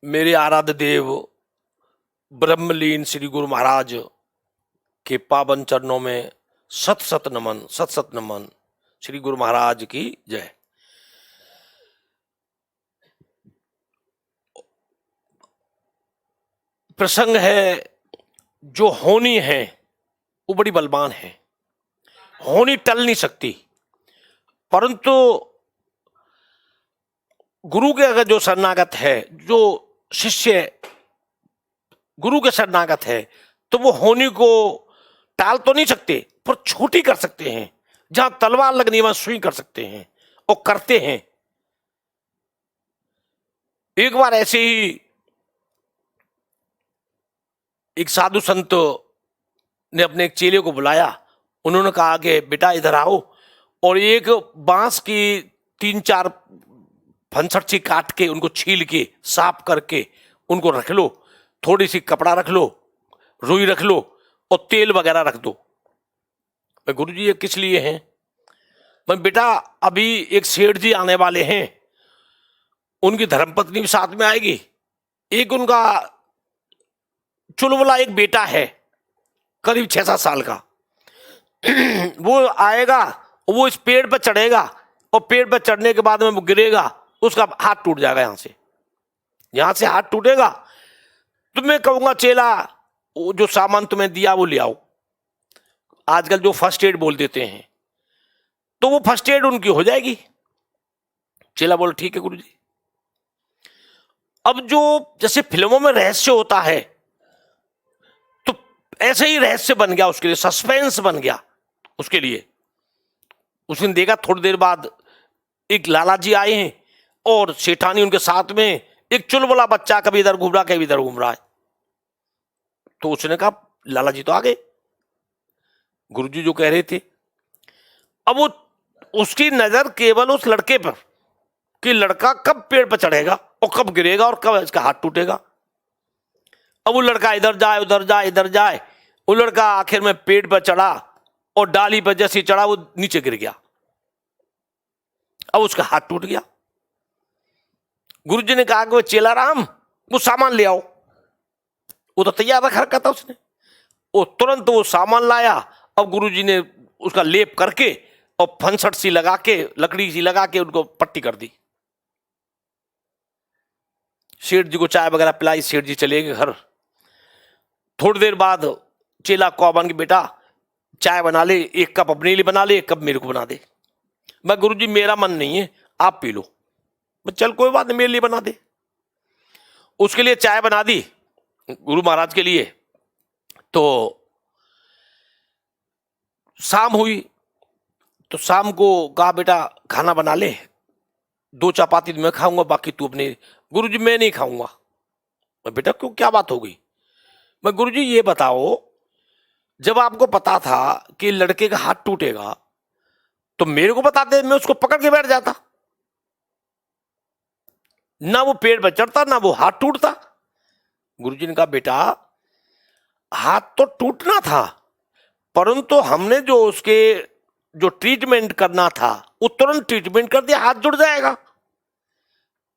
मेरे आराध्य देव ब्रह्मलीन श्री गुरु महाराज के पावन चरणों में सत सत नमन, सत सत नमन। श्री गुरु महाराज की जय। प्रसंग है, जो होनी है वो बड़ी बलवान है, होनी टल नहीं सकती, परंतु गुरु के अगर जो शरणागत है, जो शिष्य गुरु के शरणागत है, तो वो होनी को टाल तो नहीं सकते, पर छोटी कर सकते हैं। जहां तलवार लगनी है वहां सुई कर सकते हैं, और करते हैं। एक बार ऐसे ही एक साधु संत ने अपने एक चेले को बुलाया। उन्होंने कहा कि बेटा इधर आओ, और एक बांस की 3-4 फंसरची काट के उनको छील के साफ करके उनको रख लो, थोड़ी सी कपड़ा रख लो, रुई रख लो और तेल वगैरह रख दो। मैं गुरु जी ये किस लिए हैं? मैं बेटा अभी एक सेठ जी आने वाले हैं, उनकी धर्मपत्नी भी साथ में आएगी, एक उनका चुलबुला एक बेटा है करीब 6-7 साल का, वो आएगा, वो इस पेड़ पर चढ़ेगा, और पेड़ पर चढ़ने के बाद में वो गिरेगा, उसका हाथ टूट जाएगा। यहां से हाथ टूटेगा तो मैं कहूंगा चेला वो जो सामान तुम्हें दिया वो ले आओ। आजकल जो फर्स्ट एड बोल देते हैं, तो वो फर्स्ट एड उनकी हो जाएगी। चेला बोल ठीक है गुरुजी। अब जो जैसे फिल्मों में रहस्य होता है, तो ऐसे ही रहस्य बन गया उसके लिए, सस्पेंस बन गया उसके लिए। उसने देखा थोड़ी देर बाद एक लाला जी आए हैं और सेठानी उनके साथ में, एक चुलबुला बच्चा कभी इधर घूम रहा कभी इधर घूम रहा है। तो उसने कहा लाला जी तो आ गए, गुरुजी जो कह रहे थे। अब वो उसकी नजर केवल उस लड़के पर कि लड़का कब पेड़ पर चढ़ेगा और कब गिरेगा और कब इसका हाथ टूटेगा। अब वो लड़का इधर जाए उधर जाए इधर जाए, वो लड़का आखिर में पेड़ पर चढ़ा और डाली पर जैसे चढ़ा वो नीचे गिर गया। अब उसका हाथ टूट गया। गुरुजी ने कहा कि वो चेला राम वो सामान ले आओ। वो तो तैयार रखा था उसने, वो तुरंत वो सामान लाया। अब गुरुजी ने उसका लेप करके और फंसट सी लगा के, लकड़ी सी लगा के उनको पट्टी कर दी। सेठ जी को चाय वगैरह पिलाई, सेठ जी चले गए घर। थोड़ी देर बाद चेला को बन के बेटा चाय बना ले, 1 कप अपने लिए बना ले, 1 कप मेरे को बना दे। मैं गुरुजी मेरा मन नहीं है, आप पी लो। मैं चल कोई बात नहीं, मेरे लिए बना दे। उसके लिए चाय बना दी गुरु महाराज के लिए। तो शाम हुई, तो शाम को कहा बेटा खाना बना ले, 2 चपाती मैं खाऊंगा, बाकी तू अपने। गुरुजी मैं नहीं खाऊंगा। मैं बेटा क्यों, क्या बात हो गई? मैं गुरुजी ये बताओ, जब आपको पता था कि लड़के का हाथ टूटेगा तो मेरे को बताते, मैं उसको पकड़ के बैठ जाता। ना वो पेड़ पर चढ़ता ना वो हाथ टूटता। गुरुजी ने कहा बेटा हाथ तो टूटना था, परंतु हमने जो उसके जो ट्रीटमेंट करना था वो तुरंत ट्रीटमेंट कर दिया, हाथ जुड़ जाएगा।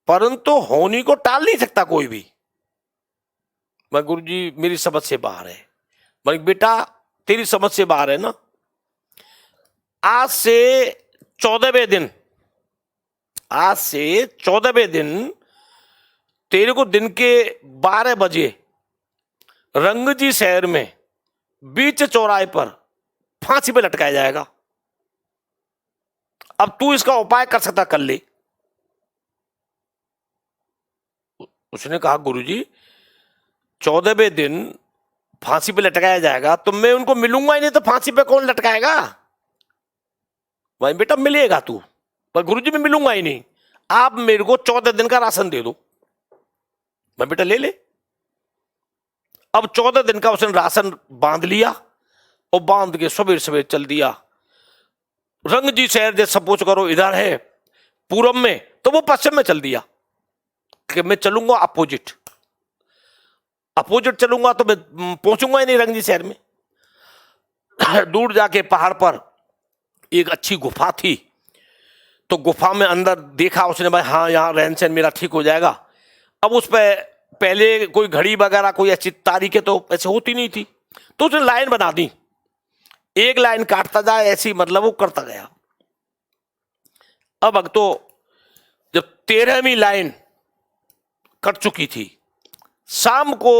परंतु होनी को टाल नहीं सकता कोई भी। मैं गुरुजी मेरी समझ से बाहर है। मैं बेटा तेरी समझ से बाहर है ना। आज से 14वें दिन, आज से 14वें दिन तेरे को दिन के 12 बजे रंगजी शहर में बीच चौराहे पर फांसी पे लटकाया जाएगा। अब तू इसका उपाय कर सकता कर ले। उसने कहा गुरुजी 14वें दिन फांसी पे लटकाया जाएगा तो मैं उनको मिलूंगा ही नहीं, तो फांसी पे कौन लटकाएगा? भाई बेटा मिलेगा तू, पर गुरुजी मैं मिलूंगा ही नहीं। आप मेरे को 14 दिन का राशन दे दो। मैं बेटा ले ले। अब 14 दिन का उसने राशन बांध लिया और बांध के सवेर सवेर चल दिया। रंगजी शहर जैसे सपोज करो इधर है पूरब में, तो वो पश्चिम में चल दिया कि मैं चलूंगा अपोजिट चलूंगा तो मैं पहुंचूंगा ही नहीं रंगजी शहर में। दूर जाके पहाड़ पर एक अच्छी गुफा थी, तो गुफा में अंदर देखा उसने, भाई हाँ यहाँ रहन सहन मेरा ठीक हो जाएगा। अब उस पर पहले कोई घड़ी वगैरह कोई अच्छी तारीखें तो ऐसे होती नहीं थी, तो उसने लाइन बना दी, एक लाइन काटता जाए, ऐसी मतलब वो करता गया। अब तो जब 13वीं लाइन कट चुकी थी, शाम को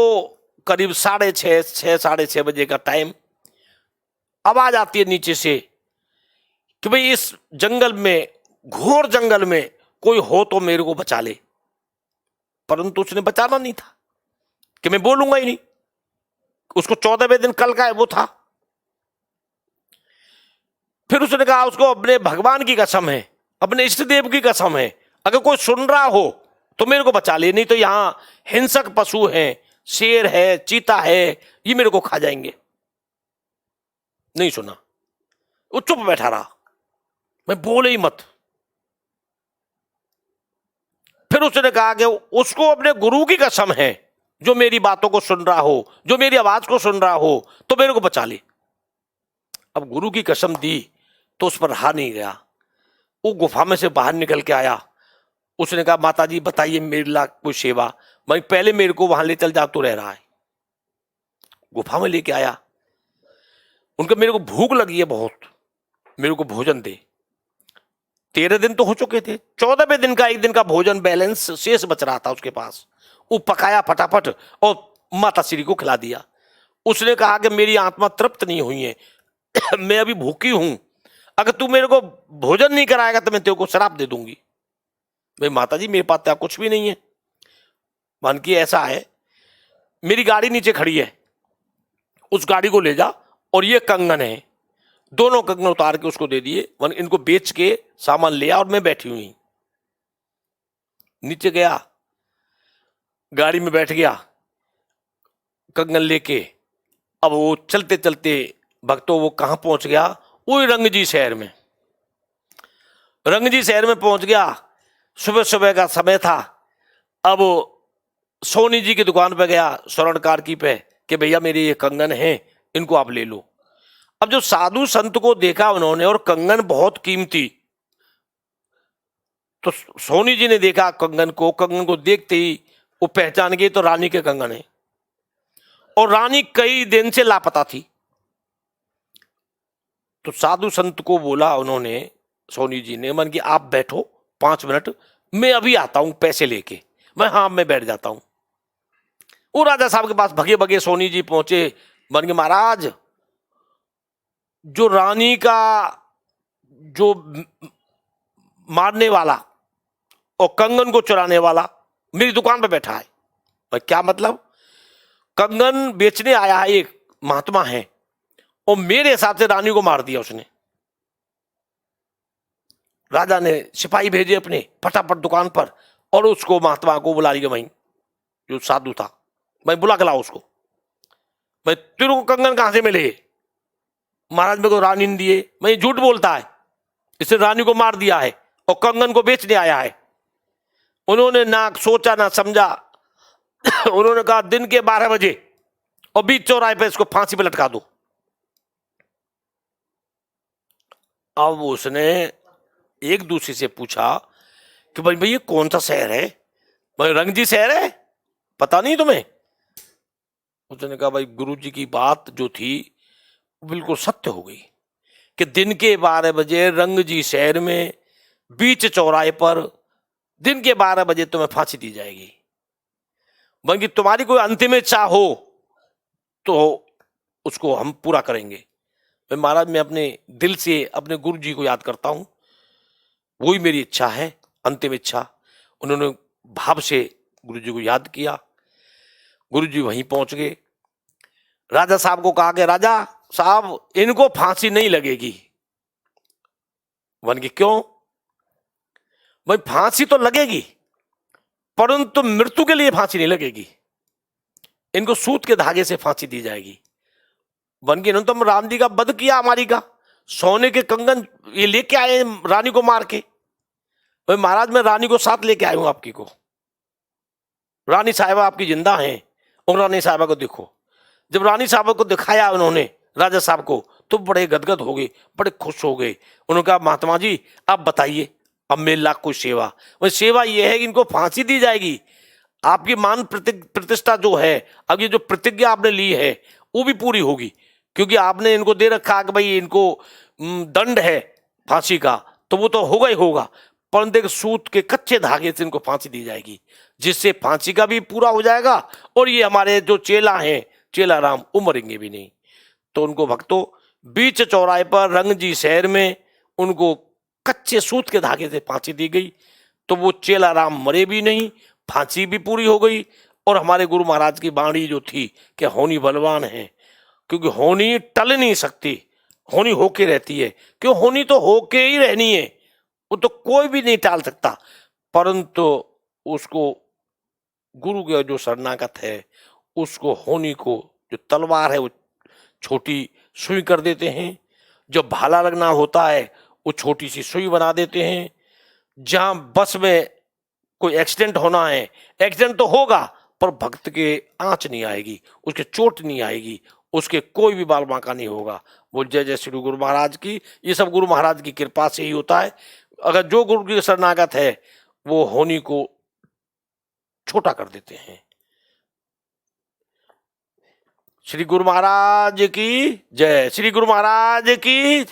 करीब 6:30 बजे का टाइम, आवाज आती है नीचे से कि भाई इस जंगल में, घोर जंगल में कोई हो तो मेरे को बचा ले। परंतु उसने बचाना नहीं था कि मैं बोलूंगा ही नहीं, उसको 14वें दिन कल का है वो था। फिर उसने कहा उसको अपने भगवान की कसम है, अपने इष्ट देव की कसम है, अगर कोई सुन रहा हो तो मेरे को बचा ले, नहीं तो यहां हिंसक पशु हैं, शेर है, चीता है, ये मेरे को खा जाएंगे। नहीं सुना, वो चुप बैठा रहा, मैं बोले ही मत। फिर उसने कहा कि उसको अपने गुरु की कसम है, जो मेरी बातों को सुन रहा हो, जो मेरी आवाज को सुन रहा हो तो मेरे को बचा ले। अब गुरु की कसम दी तो उस पर रहा नहीं गया, वो गुफा में से बाहर निकल के आया। उसने कहा माता जी बताइए मेरे ला कोई सेवा, मैं पहले मेरे को वहां ले चल जा, तो रह रहा है। गुफा में लेके आया, उनका मेरे को भूख लगी है बहुत, मेरे को भोजन दे। 13 दिन तो हो चुके थे, 14वें दिन का एक दिन का भोजन बैलेंस शेष बच रहा था उसके पास, वो पकाया फटाफट और माता श्री को खिला दिया। उसने कहा कि मेरी आत्मा तृप्त नहीं हुई है, मैं अभी भूखी हूं, अगर तू मेरे को भोजन नहीं कराएगा तो मैं तेरे को शराप दे दूंगी। भाई माता जी मेरे पास तो कुछ भी नहीं है। मान की ऐसा है, मेरी गाड़ी नीचे खड़ी है, उस गाड़ी को ले जा और ये कंगन है, दोनों कंगन उतार के उसको दे दिए, इनको बेच के सामान लिया और मैं बैठी हुई। नीचे गया, गाड़ी में बैठ गया, कंगन लेके। अब वो चलते चलते भक्तों वो कहां पहुंच गया, वही रंगजी शहर में। रंगजी शहर में पहुंच गया, सुबह सुबह का समय था। अब सोनी जी की दुकान पे गया, स्वर्णकार की पे, कि भैया मेरे ये कंगन हैं, इनको आप ले लो। अब जो साधु संत को देखा उन्होंने, और कंगन बहुत कीमती, तो सोनी जी ने देखा कंगन को देखते ही वो पहचान गई, तो रानी के कंगन है, और रानी कई दिन से लापता थी। तो साधु संत को बोला उन्होंने, सोनी जी ने, मन की आप बैठो 5 मिनट, मैं अभी आता हूं पैसे लेके। मैं बैठ जाता हूं। वो राजा साहब के पास भगे भगे सोनी जी पहुंचे, मन के महाराज जो रानी का जो मारने वाला और कंगन को चुराने वाला मेरी दुकान पे बैठा है। क्या मतलब? कंगन बेचने आया है, एक महात्मा है, और मेरे हिसाब से रानी को मार दिया उसने। राजा ने सिपाही भेजे अपने फटाफट दुकान पर, और उसको महात्मा को बुला लिया, वहीं जो साधु था, मैं बुला के लाओ उसको। मैं तेरे को कंगन कहां से मिले? महाराज मेरे को रानी ने दिए। मैं झूठ बोलता है, इसने रानी को मार दिया है और कंगन को बेचने आया है। उन्होंने ना सोचा ना समझा, उन्होंने कहा दिन के 12 बजे और बीच चौराहे पे इसको फांसी पे लटका दो। अब उसने एक दूसरे से पूछा कि भाई ये कौन सा शहर है? भाई रंगजी शहर है, पता नहीं तुम्हें? उसने कहा भाई गुरुजी की बात जो थी बिल्कुल सत्य हो गई कि दिन के 12 बजे रंगजी शहर में बीच चौराहे पर दिन के 12 बजे तुम्हें फांसी दी जाएगी। बल्कि तुम्हारी कोई अंतिम इच्छा हो तो उसको हम पूरा करेंगे। मैं महाराज मैं अपने दिल से अपने गुरु जी को याद करता हूं, वही मेरी इच्छा है, अंतिम इच्छा। उन्होंने भाव से गुरु जी को याद किया। गुरु जी वहीं पहुंच गए। राजा साहब को कहा कि राजा साहब इनको फांसी नहीं लगेगी। वन की क्यों? भाई फांसी तो लगेगी, परंतु मृत्यु के लिए फांसी नहीं लगेगी, इनको सूत के धागे से फांसी दी जाएगी। वन की इन्होंने तो राम जी का वध किया, हमारी का सोने के कंगन ये लेके आए रानी को मार के। भाई महाराज मैं रानी को साथ लेके आया हूं आपकी को, रानी साहिबा आपकी जिंदा हैं, और रानी साहिबा को देखो। जब रानी साहिबा को दिखाया उन्होंने राजा साहब को, तो बड़े गदगद हो गए, बड़े खुश हो गए। उन्होंने कहा महात्मा जी आप बताइए अब मेरे लाख कोई सेवा। वह सेवा ये है कि इनको फांसी दी जाएगी, आपकी मान प्रतिष्ठा जो है, अब ये जो प्रतिज्ञा आपने ली है वो भी पूरी होगी, क्योंकि आपने इनको दे रखा कि भाई इनको दंड है फांसी का, तो वो तो होगा ही होगा, परंतु एक सूत के कच्चे धागे से इनको फांसी दी जाएगी, जिससे फांसी का भी पूरा हो जाएगा और ये हमारे जो चेला हैं, चेला राम, वो मरेंगे भी नहीं। तो उनको भक्तों बीच चौराहे पर रंगजी शहर में उनको कच्चे सूत के धागे से फांसी दी गई, तो वो चेला राम मरे भी नहीं, फांसी भी पूरी हो गई। और हमारे गुरु महाराज की वाणी जो थी कि होनी बलवान है, क्योंकि होनी टल नहीं सकती, होनी होके रहती है, क्यों होनी तो होके ही रहनी है, वो तो कोई भी नहीं टाल सकता। परंतु उसको गुरु के जो शरणागत है उसको होनी को जो तलवार है वो छोटी सुई कर देते हैं, जो भाला लगना होता है वो छोटी सी सुई बना देते हैं। जहां बस में कोई एक्सीडेंट होना है, एक्सीडेंट तो होगा पर भक्त के आंच नहीं आएगी, उसके चोट नहीं आएगी, उसके कोई भी बाल बांका नहीं होगा। बोल जय जय श्री गुरु महाराज की। ये सब गुरु महाराज की कृपा से ही होता है। अगर जो गुरु की शरणागत है वो होनी को छोटा कर देते हैं। श्री गुरु महाराज की जय, श्री गुरु महाराज की।